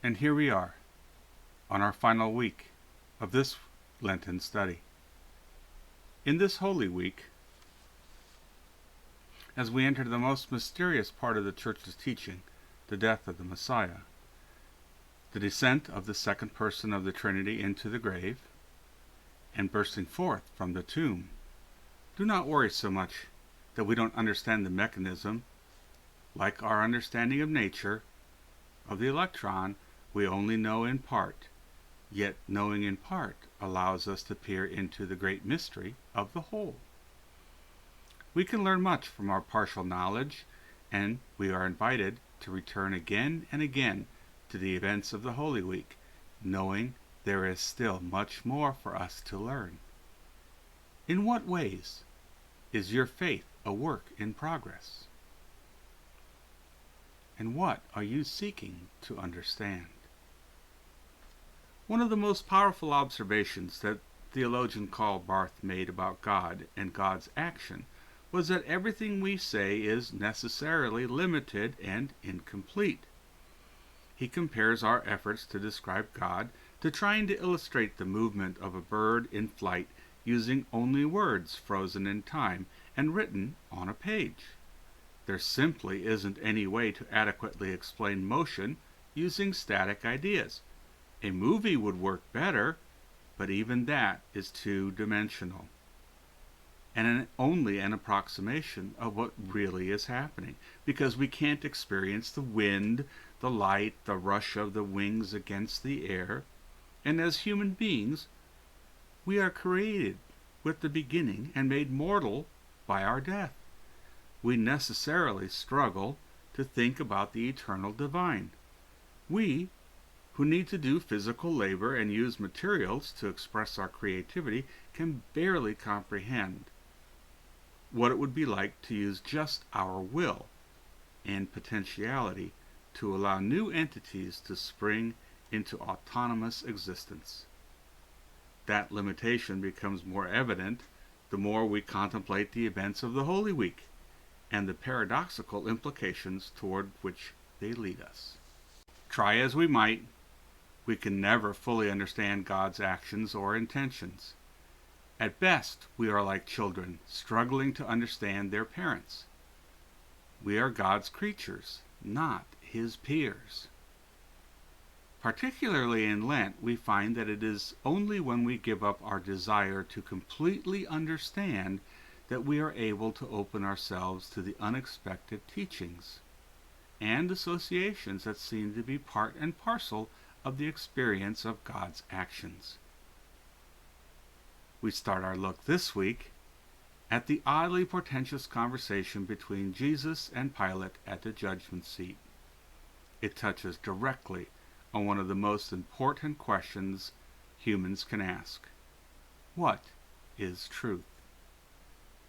And here we are, on our final week of this Lenten study. In this Holy Week, as we enter the most mysterious part of the Church's teaching, the death of the Messiah, the descent of the second person of the Trinity into the grave, and bursting forth from the tomb, do not worry so much that we don't understand the mechanism. Like our understanding of nature, of the electron, we only know in part, yet knowing in part allows us to peer into the great mystery of the whole. We can learn much from our partial knowledge, and we are invited to return again and again to the events of the Holy Week, knowing there is still much more for us to learn. In what ways is your faith a work in progress? And what are you seeking to understand? One of the most powerful observations that theologian Karl Barth made about God and God's action was that everything we say is necessarily limited and incomplete. He compares our efforts to describe God to trying to illustrate the movement of a bird in flight using only words frozen in time and written on a page. There simply isn't any way to adequately explain motion using static ideas. A movie would work better, but even that is two-dimensional, and only an approximation of what really is happening, because we can't experience the wind, the light, the rush of the wings against the air. And as human beings, we are created with the beginning and made mortal by our death. We necessarily struggle to think about the eternal divine. We, who need to do physical labor and use materials to express our creativity, can barely comprehend what it would be like to use just our will and potentiality to allow new entities to spring into autonomous existence. That limitation becomes more evident the more we contemplate the events of the Holy Week and the paradoxical implications toward which they lead us. Try as we might, we can never fully understand God's actions or intentions. At best, we are like children, struggling to understand their parents. We are God's creatures, not His peers. Particularly in Lent, we find that it is only when we give up our desire to completely understand that we are able to open ourselves to the unexpected teachings and associations that seem to be part and parcel of the experience of God's actions. We start our look this week at the oddly portentous conversation between Jesus and Pilate at the judgment seat. It touches directly on one of the most important questions humans can ask. What is truth?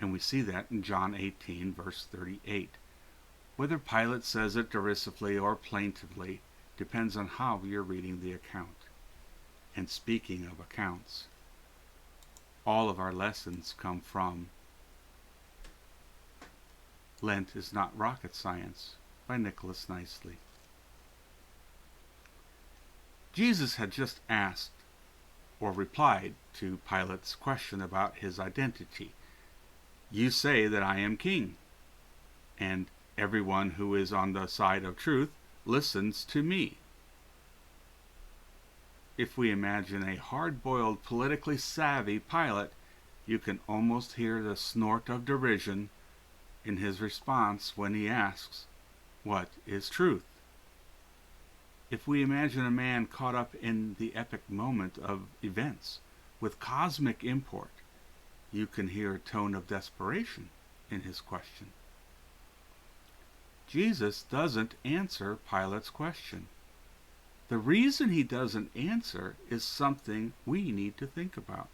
And we see that in John 18, verse 38. Whether Pilate says it derisively or plaintively depends on how you're reading the account. And speaking of accounts, all of our lessons come from Lent is Not Rocket Science by Nicholas Knisely. Jesus had just asked or replied to Pilate's question about his identity. You say that I am king, and everyone who is on the side of truth listens to me. If we imagine a hard-boiled, politically savvy Pilate, you can almost hear the snort of derision in his response when he asks, "What is truth?" If we imagine a man caught up in the epic moment of events with cosmic import, you can hear a tone of desperation in his question. Jesus doesn't answer Pilate's question. The reason he doesn't answer is something we need to think about.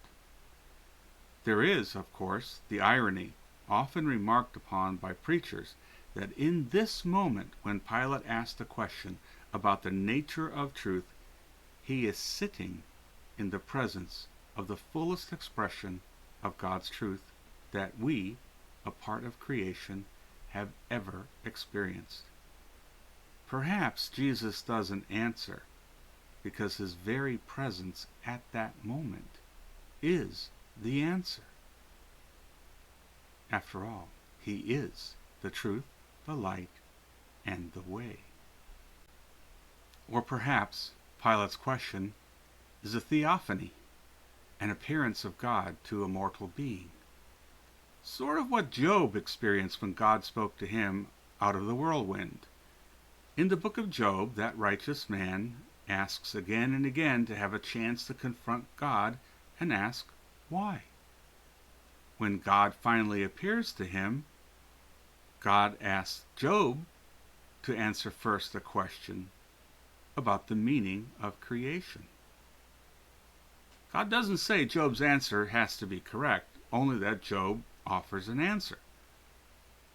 There is, of course, the irony, often remarked upon by preachers, that in this moment when Pilate asked a question about the nature of truth, he is sitting in the presence of the fullest expression of God's truth that we, a part of creation, have ever experienced. Perhaps Jesus doesn't answer because his very presence at that moment is the answer. After all, he is the truth, the light, and the way. Or perhaps Pilate's question is a theophany, an appearance of God to a mortal being. Sort of what Job experienced when God spoke to him out of the whirlwind. In the book of Job, that righteous man asks again and again to have a chance to confront God and ask why. When God finally appears to him, God asks Job to answer first a question about the meaning of creation. God doesn't say Job's answer has to be correct, only that Job offers an answer.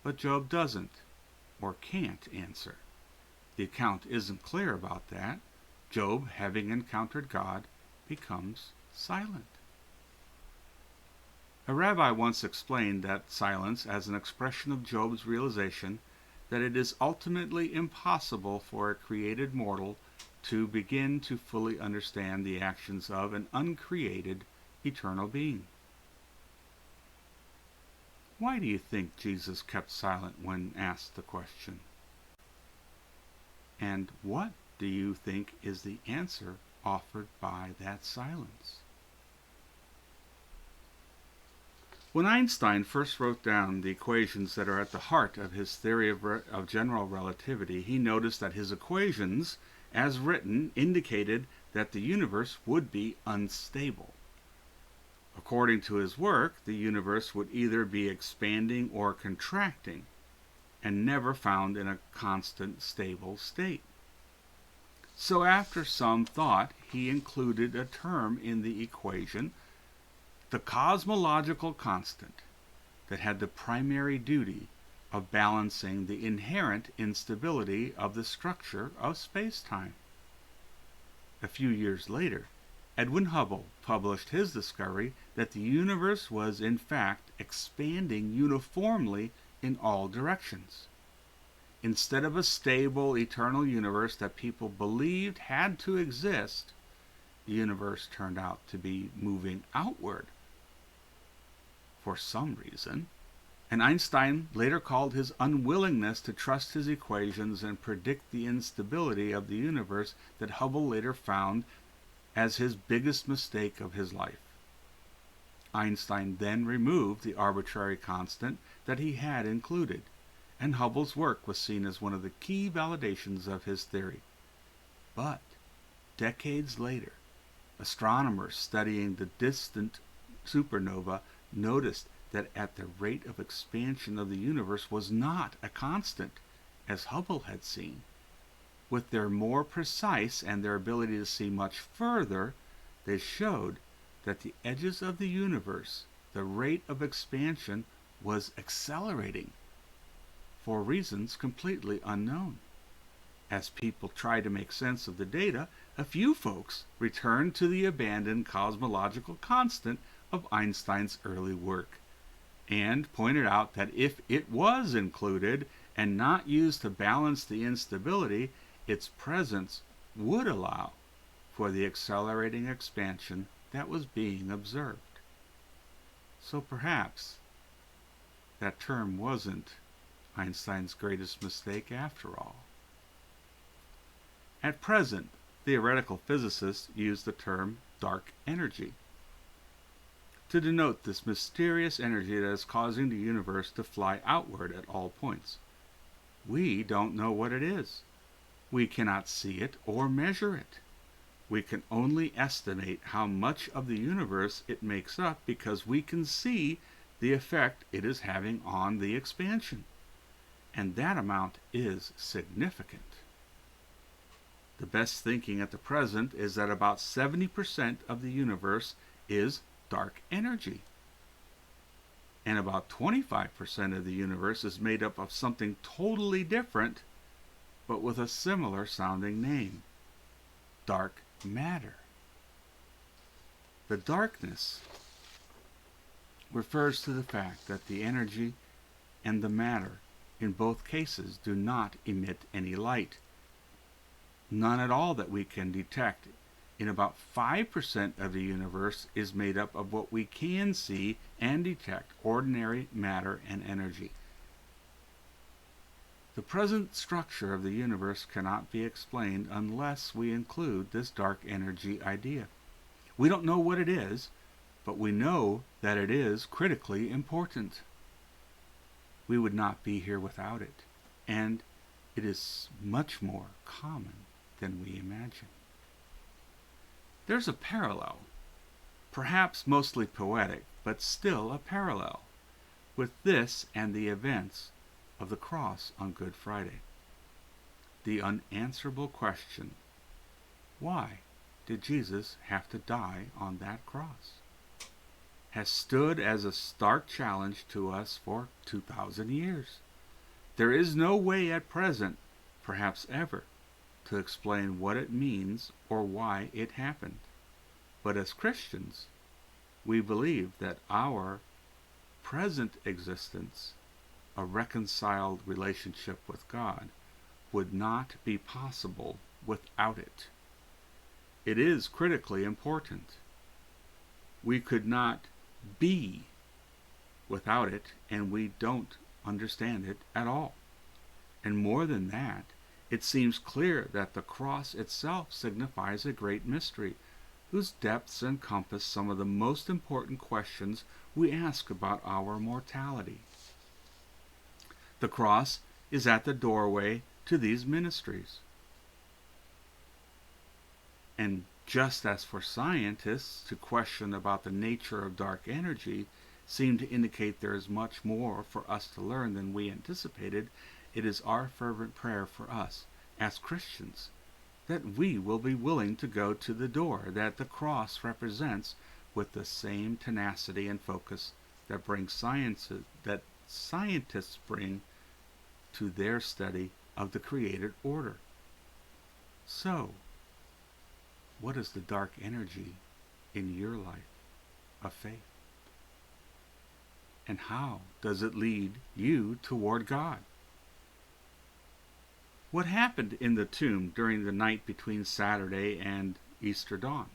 But Job doesn't or can't answer. The account isn't clear about that. Job, having encountered God, becomes silent. A rabbi once explained that silence as an expression of Job's realization that it is ultimately impossible for a created mortal to begin to fully understand the actions of an uncreated eternal being. Why do you think Jesus kept silent when asked the question? And what do you think is the answer offered by that silence? When Einstein first wrote down the equations that are at the heart of his theory of general relativity, he noticed that his equations, as written, indicated that the universe would be unstable. According to his work, the universe would either be expanding or contracting, and never found in a constant, stable state. So after some thought, he included a term in the equation, the cosmological constant, that had the primary duty of balancing the inherent instability of the structure of space-time. A few years later, Edwin Hubble published his discovery that the universe was in fact expanding uniformly in all directions. Instead of a stable, eternal universe that people believed had to exist, the universe turned out to be moving outward for some reason, and Einstein later called his unwillingness to trust his equations and predict the instability of the universe that Hubble later found as his biggest mistake of his life. Einstein then removed the arbitrary constant that he had included, and Hubble's work was seen as one of the key validations of his theory. But decades later, astronomers studying the distant supernova noticed that at the rate of expansion of the universe was not a constant, as Hubble had seen. With their more precise and their ability to see much further, they showed that the edges of the universe, the rate of expansion, was accelerating for reasons completely unknown. As people tried to make sense of the data, a few folks returned to the abandoned cosmological constant of Einstein's early work, and pointed out that if it was included and not used to balance the instability, its presence would allow for the accelerating expansion that was being observed. So perhaps that term wasn't Einstein's greatest mistake after all. At present, theoretical physicists use the term dark energy to denote this mysterious energy that is causing the universe to fly outward at all points. We don't know what it is. We cannot see it or measure it. We can only estimate how much of the universe it makes up because we can see the effect it is having on the expansion. And that amount is significant. The best thinking at the present is that about 70% of the universe is dark energy. And about 25% of the universe is made up of something totally different, but with a similar sounding name: dark matter. The darkness refers to the fact that the energy and the matter in both cases do not emit any light. None at all that we can detect in about 5% of the universe is made up of what we can see and detect, ordinary matter and energy. The present structure of the universe cannot be explained unless we include this dark energy idea. We don't know what it is, but we know that it is critically important. We would not be here without it, and it is much more common than we imagine. There's a parallel, perhaps mostly poetic, but still a parallel, with this and the events of the cross on Good Friday. The unanswerable question, why did Jesus have to die on that cross, has stood as a stark challenge to us for 2,000 years. There is no way at present, perhaps ever, to explain what it means or why it happened. But as Christians, we believe that our present existence, a reconciled relationship with God, would not be possible without it. It is critically important. We could not be without it, and we don't understand it at all. And more than that, it seems clear that the cross itself signifies a great mystery, whose depths encompass some of the most important questions we ask about our mortality. The cross is at the doorway to these mysteries. And just as for scientists to question about the nature of dark energy seem to indicate there is much more for us to learn than we anticipated, it is our fervent prayer for us as Christians that we will be willing to go to the door that the cross represents with the same tenacity and focus that scientists bring to their study of the created order. So, what is the dark energy in your life of faith? And how does it lead you toward God? What happened in the tomb during the night between Saturday and Easter dawn?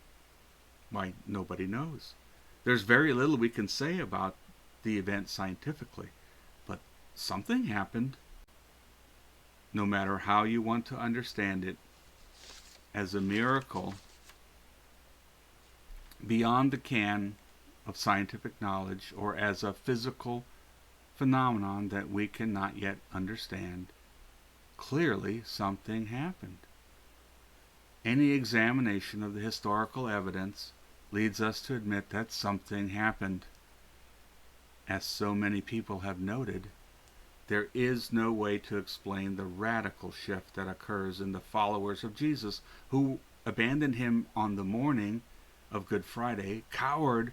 Why, nobody knows. There's very little we can say about the event scientifically, but something happened. No matter how you want to understand it, as a miracle beyond the can of scientific knowledge, or as a physical phenomenon that we cannot yet understand, clearly something happened. Any examination of the historical evidence leads us to admit that something happened. As so many people have noted, there is no way to explain the radical shift that occurs in the followers of Jesus, who abandoned him on the morning of Good Friday, cowered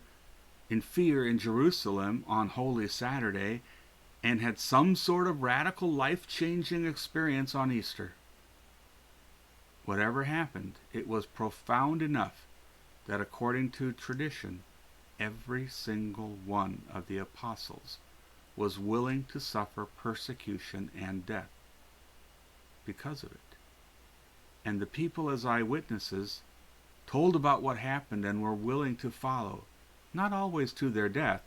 in fear in Jerusalem on Holy Saturday, and had some sort of radical life-changing experience on Easter. Whatever happened, it was profound enough that according to tradition, every single one of the apostles was willing to suffer persecution and death because of it. And the people as eyewitnesses told about what happened and were willing to follow, not always to their death,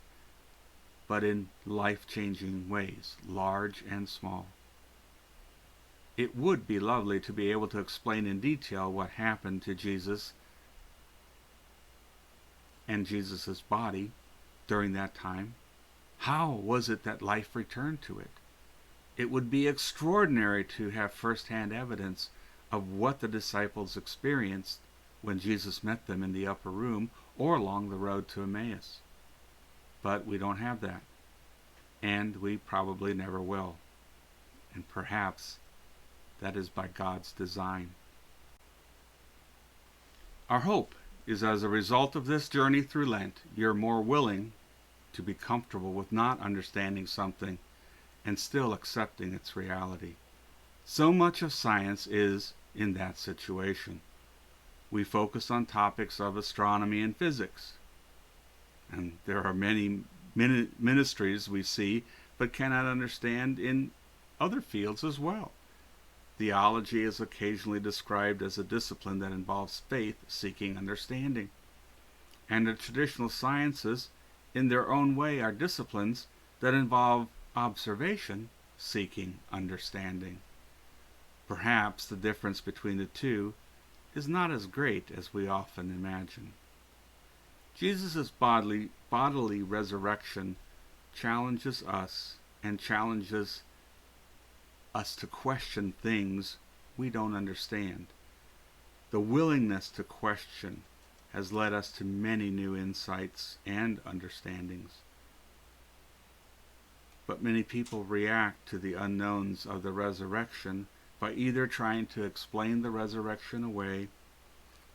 but in life-changing ways, large and small. It would be lovely to be able to explain in detail what happened to Jesus and Jesus' body during that time. How was it that life returned to it? It would be extraordinary to have first-hand evidence of what the disciples experienced when Jesus met them in the upper room or along the road to Emmaus. But we don't have that, and we probably never will. And perhaps that is by God's design. Our hope is, as a result of this journey through Lent, you're more willing to be comfortable with not understanding something and still accepting its reality. So much of science is in that situation. We focus on topics of astronomy and physics, and there are many ministries we see but cannot understand in other fields as well. Theology is occasionally described as a discipline that involves faith seeking understanding. And the traditional sciences, in their own way, are disciplines that involve observation seeking understanding. Perhaps the difference between the two is not as great as we often imagine. Jesus' bodily resurrection challenges us and challenges us to question things we don't understand. The willingness to question has led us to many new insights and understandings. But many people react to the unknowns of the resurrection by either trying to explain the resurrection away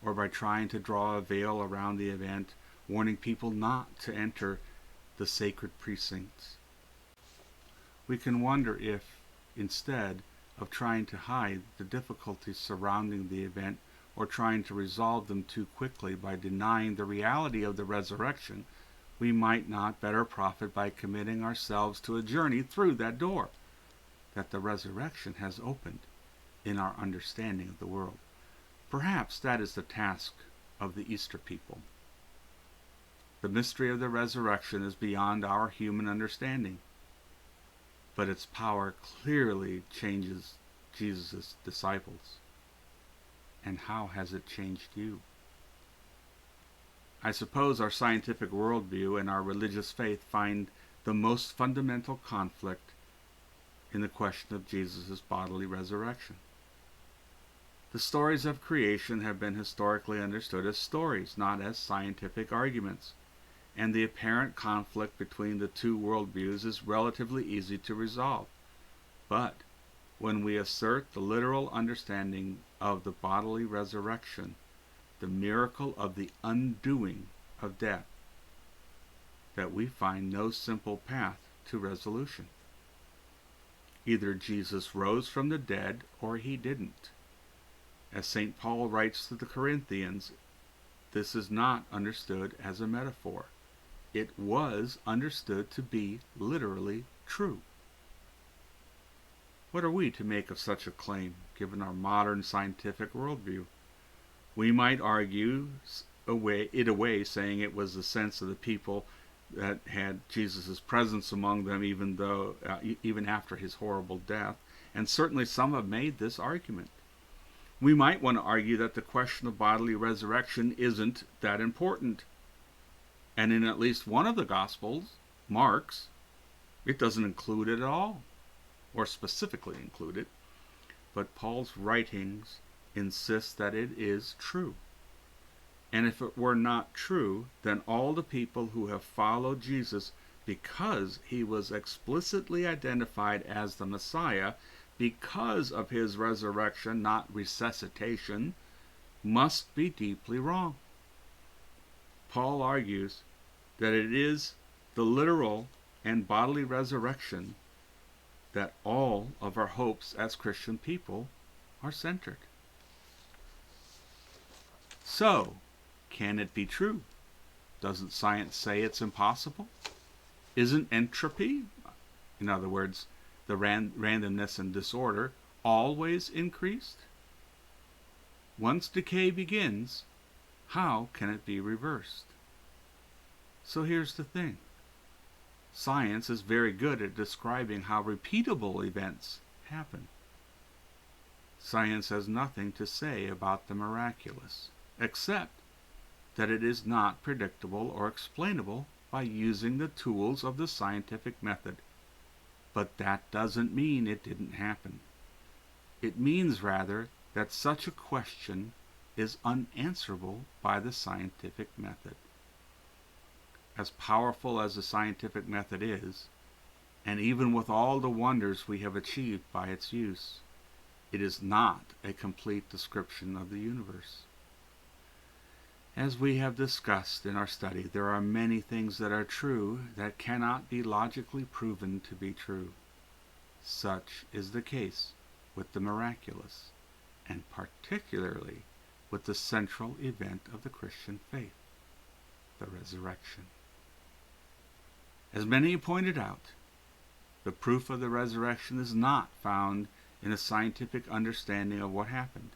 or by trying to draw a veil around the event, warning people not to enter the sacred precincts. We can wonder if, instead of trying to hide the difficulties surrounding the event or trying to resolve them too quickly by denying the reality of the resurrection, we might not better profit by committing ourselves to a journey through that door that the resurrection has opened in our understanding of the world. Perhaps that is the task of the Easter people. The mystery of the resurrection is beyond our human understanding, but its power clearly changes Jesus' disciples. And how has it changed you? I suppose our scientific worldview and our religious faith find the most fundamental conflict in the question of Jesus' bodily resurrection. The stories of creation have been historically understood as stories, not as scientific arguments, and the apparent conflict between the two worldviews is relatively easy to resolve. But when we assert the literal understanding of the bodily resurrection, the miracle of the undoing of death, that we find no simple path to resolution. Either Jesus rose from the dead or he didn't. As St. Paul writes to the Corinthians, this is not understood as a metaphor. It was understood to be literally true. What are we to make of such a claim, given our modern scientific worldview? We might argue it away, saying it was the sense of the people that had Jesus' presence among them, even after his horrible death, and certainly some have made this argument. We might want to argue that the question of bodily resurrection isn't that important. And in at least one of the Gospels, Mark's, it doesn't include it at all, or specifically include it. But Paul's writings insist that it is true. And if it were not true, then all the people who have followed Jesus because he was explicitly identified as the Messiah, because of his resurrection, not resuscitation, must be deeply wrong. Paul argues that it is the literal and bodily resurrection that all of our hopes as Christian people are centered. So, can it be true? Doesn't science say it's impossible? Isn't entropy, in other words, the randomness and disorder, always increased? Once decay begins, how can it be reversed? So here's the thing. Science is very good at describing how repeatable events happen. Science has nothing to say about the miraculous, except that it is not predictable or explainable by using the tools of the scientific method. But that doesn't mean it didn't happen. It means rather that such a question is unanswerable by the scientific method. As powerful as the scientific method is, and even with all the wonders we have achieved by its use, it is not a complete description of the universe. As we have discussed in our study, there are many things that are true that cannot be logically proven to be true. Such is the case with the miraculous, and particularly with the central event of the Christian faith, the resurrection. As many have pointed out, the proof of the resurrection is not found in a scientific understanding of what happened.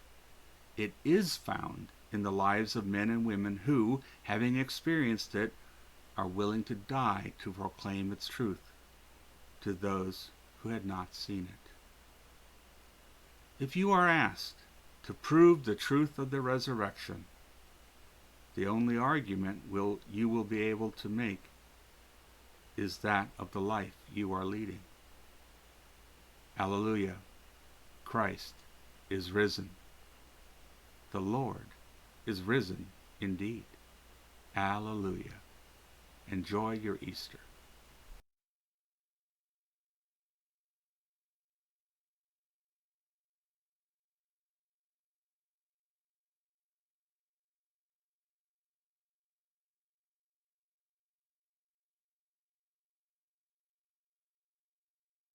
It is found in the lives of men and women who, having experienced it, are willing to die to proclaim its truth to those who had not seen it. If you are asked to prove the truth of the resurrection, the only argument you will be able to make is that of the life you are leading. Alleluia! Christ is risen. The Lord is risen indeed. Alleluia! Enjoy your Easter.